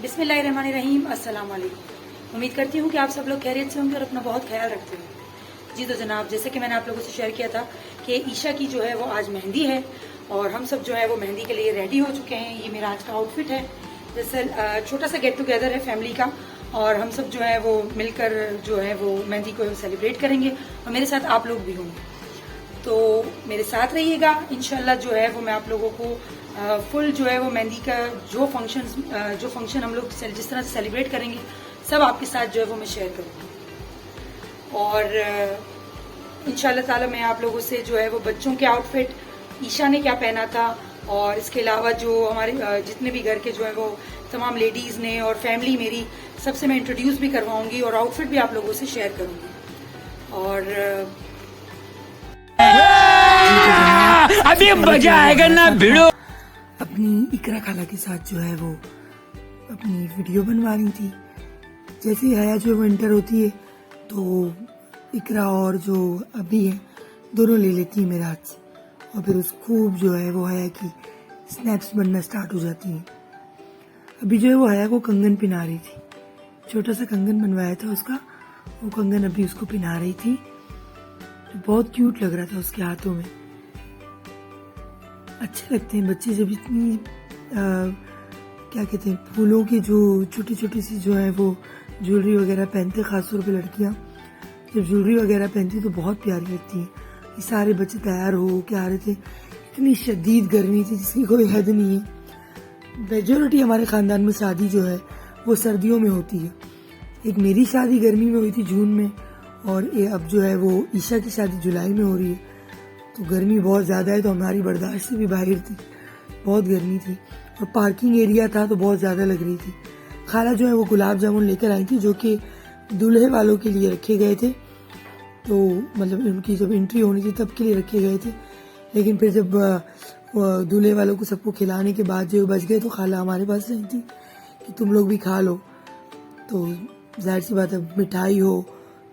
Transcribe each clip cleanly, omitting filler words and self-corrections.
बिस्मिल्लाहिर्रहमानिर्रहीम, अस्सलाम वालेकुम। उम्मीद करती हूँ कि आप सब लोग खैरियत से होंगे और अपना बहुत ख्याल रखते होंगे। जी तो जनाब, जैसे कि मैंने आप लोगों से शेयर किया था कि ईशा की जो है वो आज मेहंदी है और हम सब जो है वो मेहंदी के लिए रेडी हो चुके हैं। ये मेरा आज का आउटफिट है। जैसे छोटा सा गेट टुगेदर है फैमिली का और हम सब जो है वो मिलकर जो है वो मेहंदी को सेलिब्रेट करेंगे और मेरे साथ आप लोग भी होंगे। तो मेरे साथ रहिएगा। इंशाल्लाह जो है वो मैं आप लोगों को फुल जो है वो मेहंदी का जो फंक्शन हम लोग जिस तरह से सेलिब्रेट करेंगे सब आपके साथ जो है वो मैं शेयर करूँगी। और इंशाल्लाह ताला मैं आप लोगों से जो है वो बच्चों के आउटफिट, ईशा ने क्या पहना था और इसके अलावा जो हमारे जितने भी घर के जो है वो तमाम लेडीज़ ने और फैमिली मेरी, सबसे मैं इंट्रोड्यूस भी करवाऊंगी और आउटफिट भी आप लोगों से शेयर करूँगी। और अभी मजा आएगा ना भिड़ो। अपनी इकरा खाला के साथ जो है वो अपनी वीडियो बनवा रही थी। जैसे ही हया जो है वो एंटर होती है तो इकरा और जो अभी है दोनों ले लेती है मेरे हाथ से और फिर उस खूब जो है वो हया की स्नैप्स बनना स्टार्ट हो जाती हैं। अभी जो है वो हया को कंगन पिना रही थी, छोटा सा कंगन बनवाया था उसका, वो कंगन अभी उसको पिना रही थी जो बहुत क्यूट लग रहा था उसके हाथों में। अच्छे लगते हैं बच्चे जब इतनी क्या कहते हैं फूलों की जो छोटी छोटी सी जो है वो ज्वेलरी वगैरह पहनते, खासतौर पे लड़कियां जब ज्वेलरी वगैरह पहनती तो बहुत प्यारी लगती है। ये सारे बच्चे तैयार हो के आ रहे थे, इतनी शदीद गर्मी थी जिसकी कोई हद नहीं है। मेजोरिटी हमारे खानदान में शादी जो है वो सर्दियों में होती है। एक मेरी शादी गर्मी में हुई थी जून में और ये अब जो है वो ईशा की शादी जुलाई में हो रही है। तो गर्मी बहुत ज़्यादा है तो हमारी बर्दाश्त से भी बाहर थी, बहुत गर्मी थी और पार्किंग एरिया था तो बहुत ज़्यादा लग रही थी। खाला जो है वो गुलाब जामुन लेकर आई थी जो कि दूल्हे वालों के लिए रखे गए थे, तो मतलब उनकी जब एंट्री होनी थी तब के लिए रखे गए थे। लेकिन फिर जब दूल्हे वालों को सबको खिलाने के बाद जो बच गए तो खाला हमारे पास रही थी कि तुम लोग भी खा लो। तो जाहिर सी बात है मिठाई हो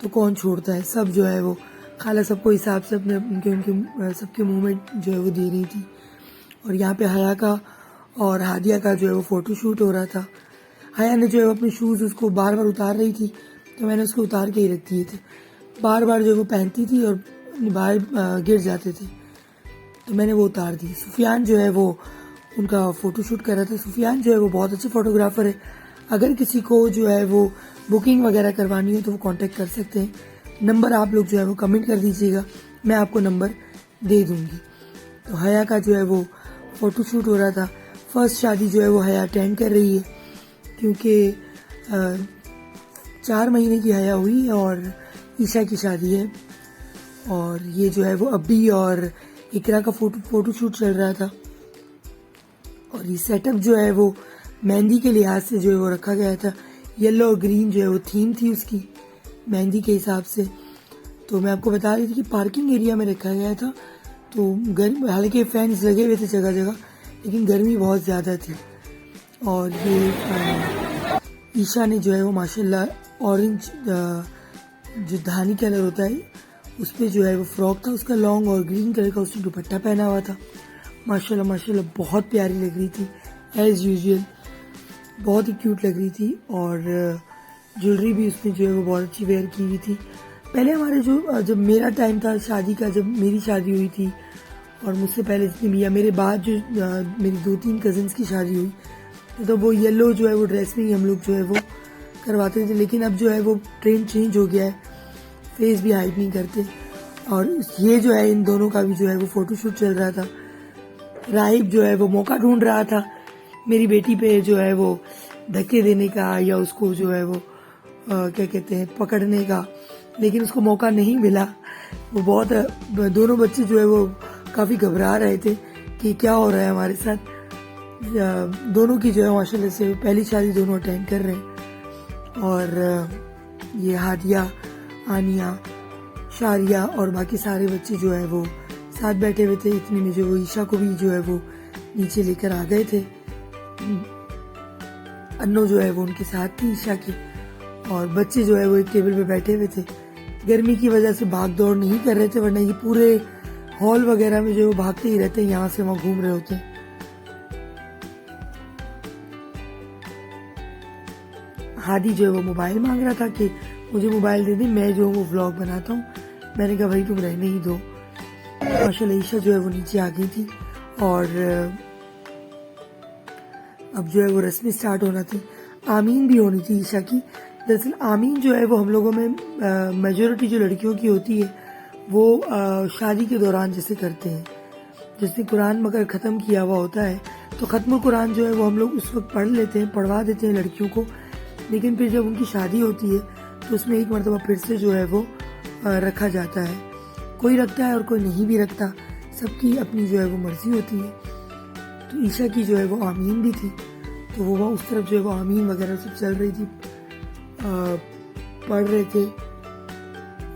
तो कौन छोड़ता है, सब जो है वो खाला सबको हिसाब से अपने उनके सबके मुंह में जो है वो दे रही थी। और यहाँ पे हया का और हादिया का जो है वो फोटो शूट हो रहा था। हया ने जो है अपने शूज़ उसको बार बार उतार रही थी तो मैंने उसको उतार के ही रख दिए थे, बार बार जो है वो पहनती थी और बाहर गिर जाते थे तो मैंने वो उतार दी। सुफियान जो है वो उनका फोटो शूट कर रहा था। सुफियान जो है वो बहुत अच्छे फोटोग्राफर है, अगर किसी को जो है वो बुकिंग वगैरह करवानी हो तो वो कांटेक्ट कर सकते हैं। नंबर आप लोग जो है वो कमेंट कर दीजिएगा, मैं आपको नंबर दे दूंगी। तो हया का जो है वो फोटो शूट हो रहा था। फर्स्ट शादी जो है वो हया अटेंड कर रही है क्योंकि 4 महीने की हया हुई और ईशा की शादी है। और ये जो है वो अब्बी और इकरा का फोटो शूट चल रहा था और ये सेटअप जो है वो मेहंदी के लिहाज से जो है वो रखा गया था। येलो और ग्रीन जो है वो थीम थी उसकी मेहंदी के हिसाब से। तो मैं आपको बता रही थी कि पार्किंग एरिया में रखा गया था तो गर्मी, हालांकि फैंस लगे हुए थे जगह जगह, लेकिन गर्मी बहुत ज़्यादा थी। और ये ईशा ने जो है वो माशाल्लाह ऑरेंज जो धानी कलर होता है उस पर जो है वो फ्रॉक था उसका लॉन्ग और ग्रीन कलर का उसने दुपट्टा पहना हुआ था। माशाल्लाह माशाल्लाह बहुत प्यारी लग रही थी एज यूजुअल, बहुत ही क्यूट लग रही थी। और ज्वेलरी भी उसने जो है वो बहुत अच्छी वेयर की हुई थी। पहले हमारे जब मेरा टाइम था शादी का, जब मेरी शादी हुई थी और मुझसे पहले जितनी भी या मेरे बाद जो मेरी 2-3 कजिन्स की शादी हुई तो वो येलो जो है वो ड्रेस में ही हम लोग जो है वो करवाते थे। लेकिन अब जो है वो ट्रेंड चेंज हो गया है, फेस भी हाइड नहीं करते। और ये जो है इन दोनों का भी जो है वो फोटोशूट चल रहा था। राहिब जो है वो मौका ढूंढ रहा था मेरी बेटी पे जो है वो धक्के देने का या उसको जो है वो क्या कहते हैं पकड़ने का, लेकिन उसको मौका नहीं मिला। वो बहुत दोनों बच्चे जो है वो काफ़ी घबरा रहे थे कि क्या हो रहा है हमारे साथ। दोनों की जो है माशाल्लाह से पहली शादी दोनों अटेंड कर रहे हैं। और ये हादिया, आनिया, शारिया और बाकी सारे बच्चे जो है वो साथ बैठे हुए थे। इतने में जो वो ईशा को भी जो है वो नीचे लेकर आ गए थे। अन्नो जो है वो उनके साथ थी ईशा के और बच्चे जो है वो एक टेबल पे बैठे हुए थे। गर्मी की वजह से भाग दौड़ नहीं कर रहे थे, वरना ये पूरे हॉल वगैरह में जो भागते ही रहते हैं, यहाँ से वहाँ घूम रहे होते हैं। हादी जो है वो मोबाइल मांग रहा था कि मुझे मोबाइल दे दे, मैं जो है वो व्लॉग बनाता हूँ। मैंने कहा भाई तुम रहने ही दो। माशाल्लाह ईशा जो है वो नीचे आ गई थी और अब जो है वो रस्में स्टार्ट होना थी। आमीन भी होनी थी ईशा की। दरअसल आमीन जो है वो हम लोगों में मेजोरिटी जो लड़कियों की होती है वो शादी के दौरान जैसे करते हैं। जैसे कुरान मगर ख़त्म किया हुआ होता है तो ख़त्म कुरान जो है वो हम लोग उस वक्त पढ़ लेते हैं, पढ़वा देते हैं लड़कियों को। लेकिन फिर जब उनकी शादी होती है तो उसमें एक मरतबा फिर से जो है वो रखा जाता है। कोई रखता है और कोई नहीं भी रखता, सबकी अपनी जो है वो मर्जी होती है। तो ईशा की जो है वो आमीन भी थी, तो वो उस तरफ जो है वो आमीन वगैरह सब चल रही थी, पढ़ रहे थे।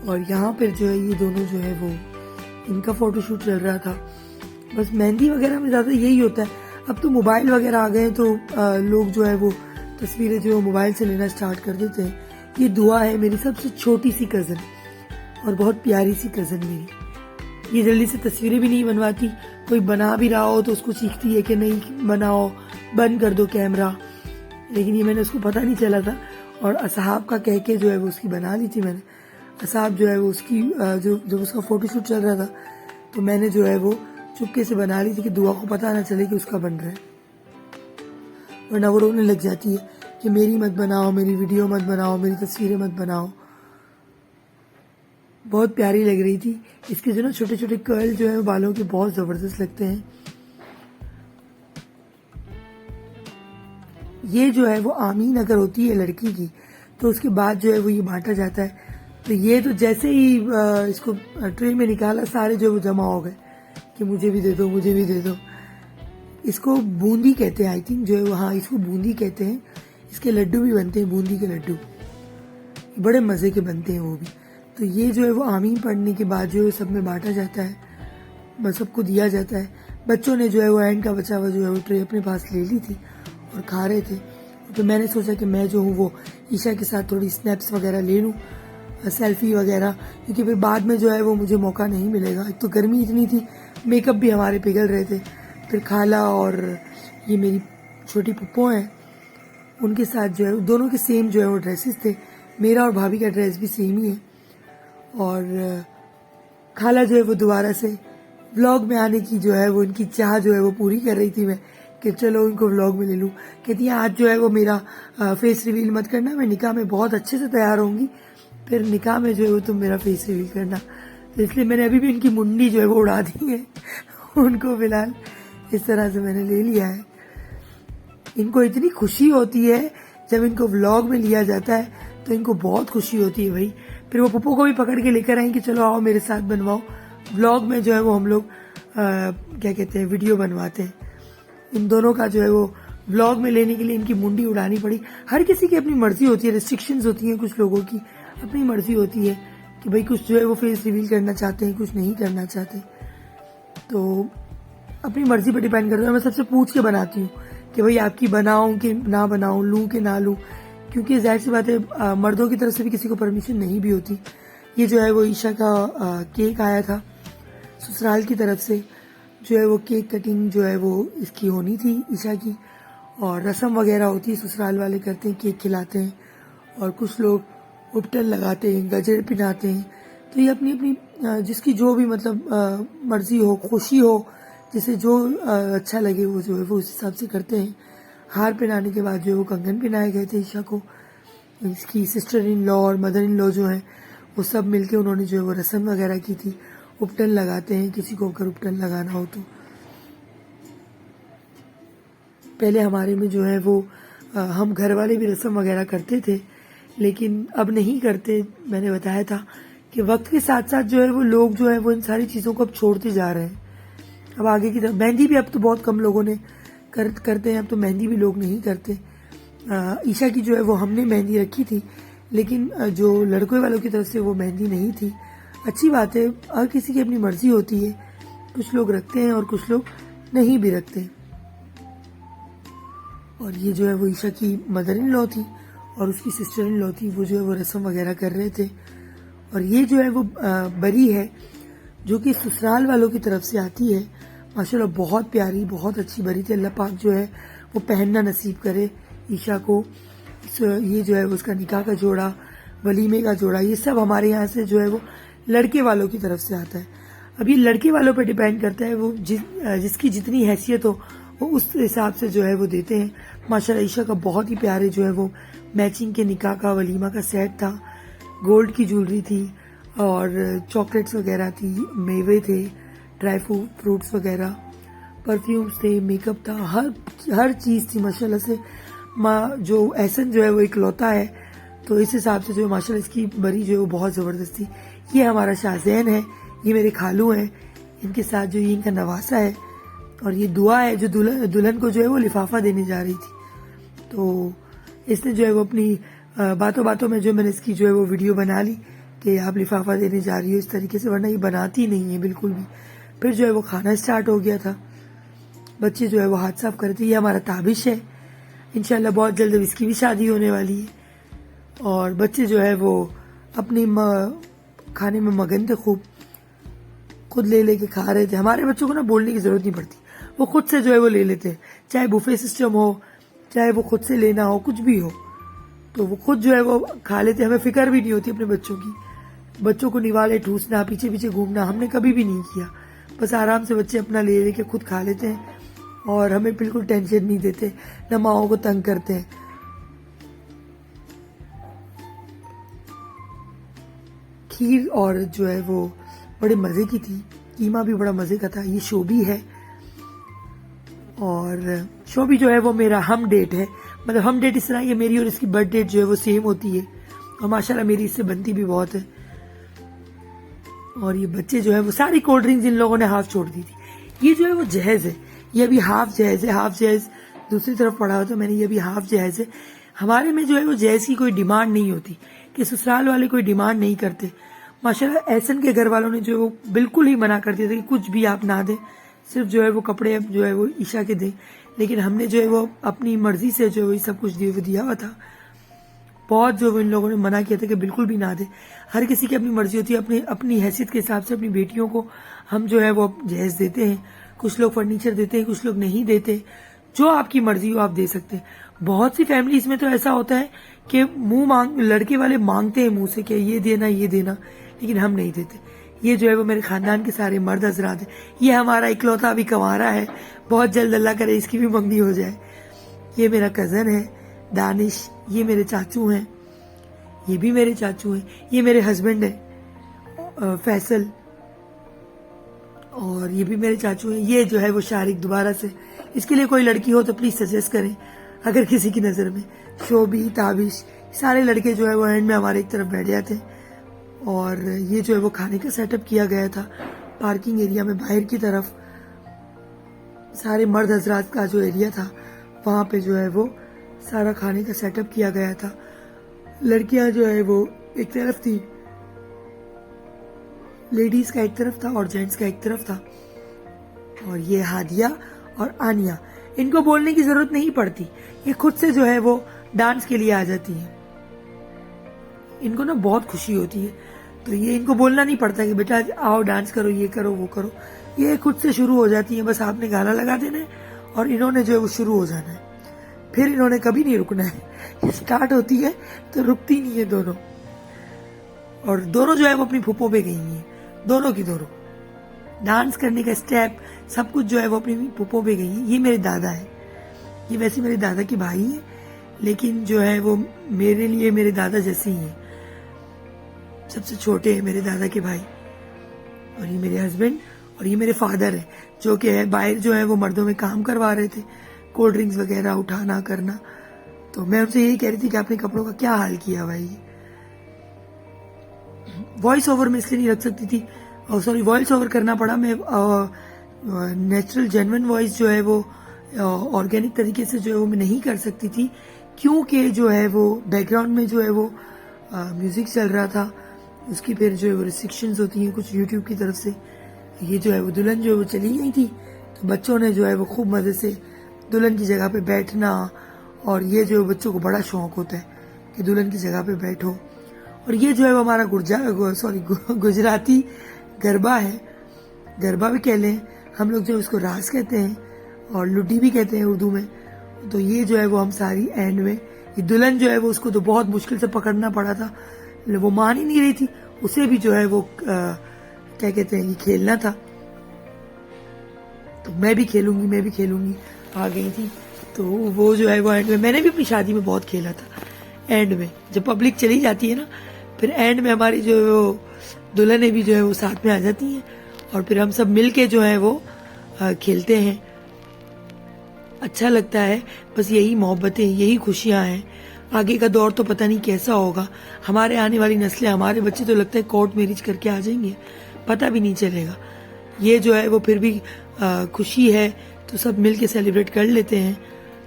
और यहाँ पर जो है ये दोनों जो है वो इनका फोटोशूट चल रहा था। बस मेहंदी वगैरह में ज़्यादा यही होता है। अब तो मोबाइल वगैरह आ गए तो लोग जो है वो तस्वीरें जो है मोबाइल से लेना स्टार्ट कर देते हैं। ये दुआ है मेरी सबसे छोटी सी कज़न और बहुत प्यारी सी कज़न मेरी। ये जल्दी से तस्वीरें भी नहीं बनवाती, कोई बना भी रहा हो तो उसको चीखती है कि नहीं बनाओ, बंद कर दो कैमरा। लेकिन ये मैंने उसको पता नहीं चला था और असहाब का कह के जो है वो उसकी बना ली थी मैंने। असहाब जो है वो उसकी जब उसका फोटोशूट चल रहा था तो मैंने जो है वो चुपके से बना ली थी कि दुआ को पता ना चले कि उसका बन रहा है, वरना वो रोने लग जाती है कि मेरी मत बनाओ, मेरी वीडियो मत बनाओ, मेरी तस्वीरें मत बनाओ। बहुत प्यारी लग रही थी। इसके जो ना छोटे छोटे कर्ल जो है बालों के बहुत जबरदस्त लगते हैं। ये जो है वो आमीन अगर होती है लड़की की तो उसके बाद जो है वो ये बांटा जाता है। तो ये तो जैसे ही इसको ट्रे में निकाला सारे जो है वो जमा हो गए कि मुझे भी दे दो, मुझे भी दे दो। इसको बूंदी कहते हैं आई थिंक, जो है वो, हाँ इसको बूंदी कहते हैं। इसके लड्डू भी बनते हैं, बूंदी के लड्डू बड़े मज़े के बनते हैं वो भी। तो ये जो है वो आमीन पढ़ने के बाद जो है सब में बांटा जाता है, बस सबको दिया जाता है। बच्चों ने जो है वो एंड का बचा हुआ जो है वो ट्रे अपने पास ले ली थी और खा रहे थे। तो मैंने सोचा कि मैं जो हूँ वो ईशा के साथ थोड़ी स्नैप्स वगैरह ले लूँ, सेल्फी वगैरह, क्योंकि फिर बाद में जो है वो मुझे मौका नहीं मिलेगा। एक तो गर्मी इतनी थी, मेकअप भी हमारे पिघल रहे थे। फिर खाला और ये मेरी छोटी पुप्पो हैं, उनके साथ जो है दोनों के सेम जो है वो ड्रेसेस थे। मेरा और भाभी का ड्रेस भी सेम ही है। और खाला जो है वो दोबारा से व्लॉग में आने की जो है वो उनकी चाह जो है वो पूरी कर रही थी मैं कि चलो इनको व्लॉग में ले लूँ। कहती है आज जो है वो मेरा फेस रिवील मत करना, मैं निकाह में बहुत अच्छे से तैयार होंगी, फिर निकाह में जो है वो तुम मेरा फेस रिवील करना। तो इसलिए मैंने अभी भी इनकी मुंडी जो है वो उड़ा दी है उनको फिलहाल इस तरह से मैंने ले लिया है। इनको इतनी खुशी होती है जब इनको व्लॉग में लिया जाता है, तो इनको बहुत खुशी होती है भाई। फिर वो पप्पू को भी पकड़ के लेकर आई कि चलो आओ मेरे साथ बनवाओ व्लॉग में। जो है वो हम लोग क्या कहते हैं वीडियो बनवाते हैं। इन दोनों का जो है वो व्लॉग में लेने के लिए इनकी मुंडी उड़ानी पड़ी। हर किसी की अपनी मर्जी होती है, रिस्ट्रिक्शंस होती हैं, कुछ लोगों की अपनी मर्जी होती है कि भाई कुछ जो है वो फेस रिवील करना चाहते हैं, कुछ नहीं करना चाहते। तो अपनी मर्जी पर डिपेंड करता है। मैं सबसे पूछ के बनाती हूँ कि भाई आपकी बनाऊं कि ना बनाऊं, लूं कि ना लूं, क्योंकि जाहिर सी बात है मर्दों की तरफ से भी किसी को परमिशन नहीं भी होती। ये जो है वो ईशा का केक आया था ससुराल की तरफ से, जो है वो केक कटिंग जो है वो इसकी होनी थी ईशा की, और रस्म वगैरह होती है ससुराल वाले करते हैं, केक खिलाते हैं और कुछ लोग उपटन लगाते हैं, गजर पिनाते हैं। तो ये अपनी अपनी जिसकी जो भी मतलब मर्जी हो, खुशी हो, जिसे जो अच्छा लगे वो जो है वो उस हिसाब से करते हैं। हार पहनाने के बाद जो है वो कंगन पहनाए गए थे ईशा को। इसकी सिस्टर इन लॉ और मदर इन लॉ जो है वो सब मिलके उन्होंने जो है वो रस्म वगैरह की थी। उपटन लगाते हैं किसी को अगर उपटन लगाना हो तो। पहले हमारे में जो है वो हम घर वाले भी रस्म वगैरह करते थे, लेकिन अब नहीं करते। मैंने बताया था कि वक्त के साथ साथ जो है वो लोग जो है वो इन सारी चीज़ों को अब छोड़ते जा रहे हैं। अब आगे की तरफ मेहंदी भी अब तो बहुत कम लोगों ने करते हैं, अब तो मेहंदी भी लोग नहीं करते। ईशा की जो है वो हमने मेहंदी रखी थी, लेकिन जो लड़कों वालों की तरफ से वो मेहंदी नहीं थी। अच्छी बात है, हर किसी की अपनी मर्जी होती है, कुछ लोग रखते हैं और कुछ लोग नहीं भी रखते। और ये जो है वो ईशा की मदर इन लॉ थी और उसकी सिस्टर इन लॉ थी, वो जो है वो रस्म वगैरह कर रहे थे। और ये जो है वो बरी है जो कि ससुराल वालों की तरफ से आती है। माशाल्लाह बहुत प्यारी, बहुत अच्छी बरी थी। अल्लाह पाक जो है वो पहनना नसीब करे ईशा को। ये जो है उसका निकाह का जोड़ा, वलीमे का जोड़ा, ये सब हमारे यहाँ से जो है वो लड़के वालों की तरफ से आता है। अब ये लड़के वालों पर डिपेंड करता है, वो जिसकी जितनी हैसियत हो वो उस हिसाब से जो है वो देते हैं। माशाल्लाह ईशा का बहुत ही प्यारे जो है वो मैचिंग के निकाह का वलीमा का सेट था, गोल्ड की ज्वेलरी थी और चॉकलेट्स वगैरह थी, मेवे थे, ड्राई फ्रूट्स वगैरह, परफ्यूम्स थे, मेकअप था, हर चीज़ थी माशाल्लाह से। जो एहसन जो है वो इकलौता है, तो इस हिसाब से जो है माशाल्लाह इसकी बरी जो है वो बहुत ज़बरदस्त थी। ये हमारा शाहजैन है, ये मेरे खालू हैं, इनके साथ जो ये इनका नवासा है, और ये दुआ है जो दुल्हन को जो है वो लिफाफा देने जा रही थी। तो इसने जो है वो अपनी बातों बातों में जो मैंने इसकी जो है वो वीडियो बना ली कि आप लिफाफा देने जा रही हो इस तरीके से, वरना ये बनाती नहीं है बिल्कुल भी। फिर जो है वो खाना स्टार्ट हो गया था, बच्चे जो है वो हाथ साफ कर रहे थे। ये हमारा ताबिश है, इंशाल्लाह बहुत जल्द इसकी भी शादी होने वाली है, और बच्चे जो है वो अपनी खाने में मगन थे, खूब खुद ले लेके खा रहे थे। हमारे बच्चों को ना बोलने की जरूरत नहीं पड़ती, वो खुद से जो है वो ले लेते हैं, चाहे बुफे सिस्टम हो, चाहे वो खुद से लेना हो, कुछ भी हो, तो वो खुद जो है वो खा लेते। हमें फिक्र भी नहीं होती अपने बच्चों की। बच्चों को निवाले ठूसना, पीछे पीछे घूमना हमने कभी भी नहीं किया। बस आराम से बच्चे अपना ले लेके खुद खा लेते हैं और हमें बिल्कुल टेंशन नहीं देते, न माओ को तंग करते हैं। खीर और जो है वो बड़े मजे की थी, कीमा भी बड़ा मजे का था। ये शोभी है, और शोभी जो है वो मेरा हम डेट है, मतलब हम डेट इस तरह ये मेरी और इसकी बर्थ डेट जो है वो सेम होती है, और माशाल्लाह मेरी इससे बनती भी बहुत है। और ये बच्चे जो है वो सारी कोल्ड ड्रिंक्स इन लोगों ने हाफ छोड़ दी थी। ये जो है वो जहेज है, ये अभी हाफ जहेज है, हाफ जहेज दूसरी तरफ पड़ा हो तो मैंने, ये अभी हाफ जहेज है। हमारे में जो है वो जहेज की कोई डिमांड नहीं होती, कि ससुराल वाले कोई डिमांड नहीं करते। माशाल्लाह एहसन के घर वालों ने जो है वो बिल्कुल ही मना कर दिया था कि कुछ भी आप ना दें, सिर्फ जो है वो कपड़े जो है वो ईशा के दें। लेकिन हमने जो है वो अपनी मर्जी से जो है वो सब कुछ दिया हुआ था। बहुत जो इन लोगों ने मना किया था कि बिल्कुल भी ना दे। हर किसी की अपनी मर्जी होती है, अपनी अपनी हैसियत के हिसाब से अपनी बेटियों को हम जो है वो जहेज देते हैं। कुछ लोग फर्नीचर देते हैं, कुछ लोग नहीं देते, जो आपकी मर्जी हो आप दे सकते हैं। बहुत सी फैमिलीज में तो ऐसा होता है कि लड़के वाले मांगते हैं मुंह से कि ये देना ये देना, लेकिन हम नहीं देते। ये जो है वो मेरे खानदान के सारे मर्द हजरात हैं। ये हमारा इकलौता अभी कंवारा है, बहुत जल्द अल्लाह करे इसकी भी मंगनी हो जाए। ये मेरा कजन है दानिश, ये मेरे चाचू हैं, ये भी मेरे चाचू हैं, ये मेरे हस्बैंड है फैसल, और ये भी मेरे चाचू हैं। ये जो है वो शारिक दोबारा से, इसके लिए कोई लड़की हो तो प्लीज सजेस्ट करें अगर किसी की नजर में। शोभी, ताबिश, सारे लड़के जो है वो एंड में हमारे एक तरफ बैठ जाते हैं। और ये जो है वो खाने का सेटअप किया गया था पार्किंग एरिया में बाहर की तरफ, सारे मर्द हजरात का जो एरिया था वहां पे जो है वो सारा खाने का सेटअप किया गया था। लड़कियां जो है वो एक तरफ थी, लेडीज का एक तरफ था और जेंट्स का एक तरफ था। और ये हादिया और आनिया, इनको बोलने की जरूरत नहीं पड़ती, ये खुद से जो है वो डांस के लिए आ जाती है। इनको ना बहुत खुशी होती है, तो ये इनको बोलना नहीं पड़ता कि बेटा आओ डांस करो, ये करो वो करो, ये खुद से शुरू हो जाती है। बस आपने गाना लगा देना है और इन्होंने जो है वो शुरू हो जाना है, फिर इन्होंने कभी नहीं रुकना है। स्टार्ट होती है तो रुकती नहीं है दोनों। और दोनों जो है वो अपनी फूफो पे गई हैं, दोनों की दोनों डांस करने का स्टेप सब कुछ जो है वो अपनी फूफो पे गई है। ये मेरे दादा है, ये वैसे मेरे दादा के भाई है, लेकिन जो है वो मेरे लिए मेरे दादा जैसे ही है, सबसे छोटे हैं मेरे दादा के भाई। और ये मेरे हस्बैंड और ये मेरे फादर है, जो कि है बाहर जो है वो मर्दों में काम करवा रहे थे, कोल्ड ड्रिंक्स वगैरह उठाना करना। तो मैं उनसे यही कह रही थी कि आपने कपड़ों का क्या हाल किया भाई। वॉइस ओवर में इसलिए नहीं रख सकती थी, सॉरी वॉइस ओवर करना पड़ा। मैं नेचुरल जेन्युइन वॉइस जो है वो ऑर्गेनिक तरीके से जो है वो मैं नहीं कर सकती थी, क्योंकि जो है वो बैकग्राउंड में जो है वो म्यूजिक चल रहा था, उसकी फिर जो है वो रिस्ट्रिक्शंस होती हैं कुछ यूट्यूब की तरफ से। ये जो है वो दुल्हन जो है वो चली गई थी, तो बच्चों ने जो है वो खूब मजे से दुल्हन की जगह पे बैठना, और ये जो है बच्चों को बड़ा शौक होता है कि दुल्हन की जगह पे बैठो। और ये जो है वो हमारा गुजराती गरबा है, गरबा भी कह लें हम लोग, जो उसको रास कहते हैं और लुड्डी भी कहते हैं उर्दू में। तो ये जो है वो हम सारी एंड में ये दुल्हन जो है वो उसको तो बहुत मुश्किल से पकड़ना पड़ा था, वो मान ही नहीं रही थी, उसे भी जो है वो क्या कहते हैं, ये खेलना था, तो मैं भी खेलूंगी आ गई थी। तो वो जो है वो एंड में, मैंने भी अपनी शादी में बहुत खेला था। एंड में जब पब्लिक चली जाती है ना, फिर एंड में हमारी जो है वो दुल्हनें भी जो है वो साथ में आ जाती हैं और फिर हम सब मिल के जो है वो खेलते हैं। अच्छा लगता है। बस यही मोहब्बतें, यही खुशियां हैं। आगे का दौर तो पता नहीं कैसा होगा। हमारे आने वाली नस्लें, हमारे बच्चे तो लगता है कोर्ट मैरिज करके आ जाएंगे, पता भी नहीं चलेगा। ये जो है वो फिर भी खुशी है तो सब मिल के सेलिब्रेट कर लेते हैं,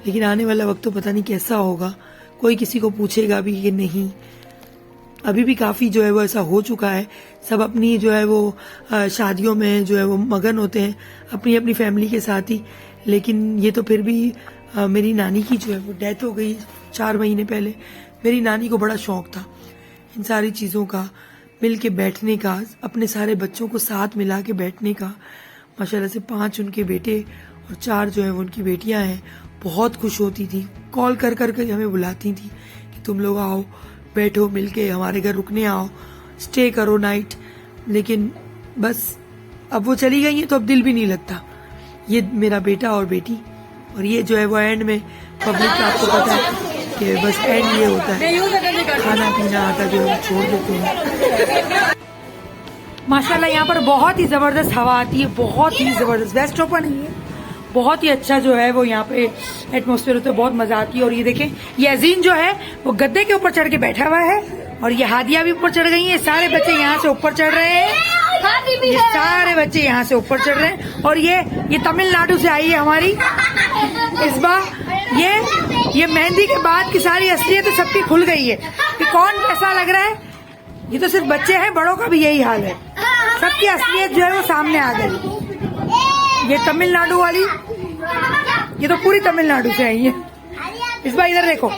लेकिन आने वाला वक्त तो पता नहीं कैसा होगा। कोई किसी को पूछेगा भी कि नहीं। अभी भी काफी जो है वो ऐसा हो चुका है, सब अपनी जो है वो शादियों में जो है वो मगन होते हैं अपनी अपनी फैमिली के साथ ही। लेकिन ये तो फिर भी मेरी नानी की जो है वो डेथ हो गई 4 महीने पहले। मेरी नानी को बड़ा शौक था इन सारी चीजों का, मिल के बैठने का, अपने सारे बच्चों को साथ मिला के बैठने का। माशाल्लाह से 5 उनके बेटे और 4 जो है वो उनकी बेटियां हैं। बहुत खुश होती थी, कॉल कर कर के हमें बुलाती थी कि तुम लोग आओ, बैठो मिलके, हमारे घर रुकने आओ, स्टे करो नाइट। लेकिन बस अब वो चली गई है तो अब दिल भी नहीं लगता। ये मेरा बेटा और बेटी, और ये जो है वो एंड में पब्लिक का आपको पता है कि बस एंड ये होता है, खाना पीना आता जो है वो छोड़ देते हैं। माशाल्लाह यहाँ पर बहुत ही जबरदस्त हवा आती है, बहुत ही जबरदस्त। वेस्ट ओपन है ये, बहुत ही अच्छा जो है वो यहाँ पे एटमॉस्फेयर होता है, बहुत मजा आती है। और ये देखें, ये अजीन जो है वो गद्दे के ऊपर चढ़ के बैठा हुआ है और ये हादिया भी ऊपर चढ़ गई है। सारे बच्चे यहाँ से ऊपर चढ़ रहे हैं, ये सारे बच्चे यहाँ से ऊपर चढ़ रहे हैं। और ये तमिलनाडु से आई है हमारी इस बार। ये मेहंदी के बाद की सारी असलियत तो सबकी खुल गई है कि कौन कैसा लग रहा है। ये तो सिर्फ बच्चे हैं, बड़ों का भी यही हाल है, सबकी असलियत जो है वो सामने आ गई। ये तमिलनाडु वाली, ये तो पूरी तमिलनाडु से आई है इस बार। इधर देखो,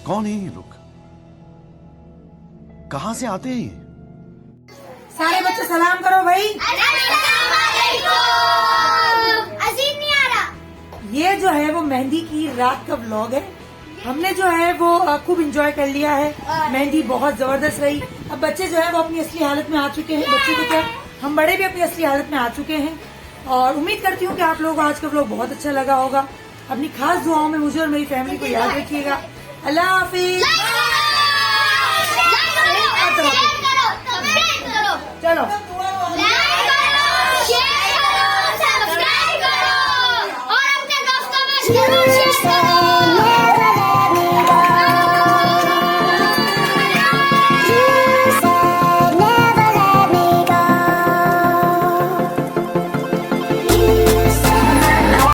कौन है ये लोग, कहाँ से आते हैं? सारे बच्चे सलाम करो भाई। ये जो है वो मेहंदी की रात का व्लॉग है। हमने जो है वो खूब एंजॉय कर लिया है, मेहंदी बहुत जबरदस्त रही। अब बच्चे जो है वो अपनी असली हालत में आ चुके हैं। बच्चे तो क्या, हम बड़े भी अपनी असली हालत में आ चुके हैं। और उम्मीद करती हूँ कि आप लोगों को आज का व्लॉग बहुत अच्छा लगा होगा। अपनी खास दुआओं में मुझे और मेरी फैमिली को याद रखिएगा। अल्लाह हाफिज। चलो और अपने दोस्तों में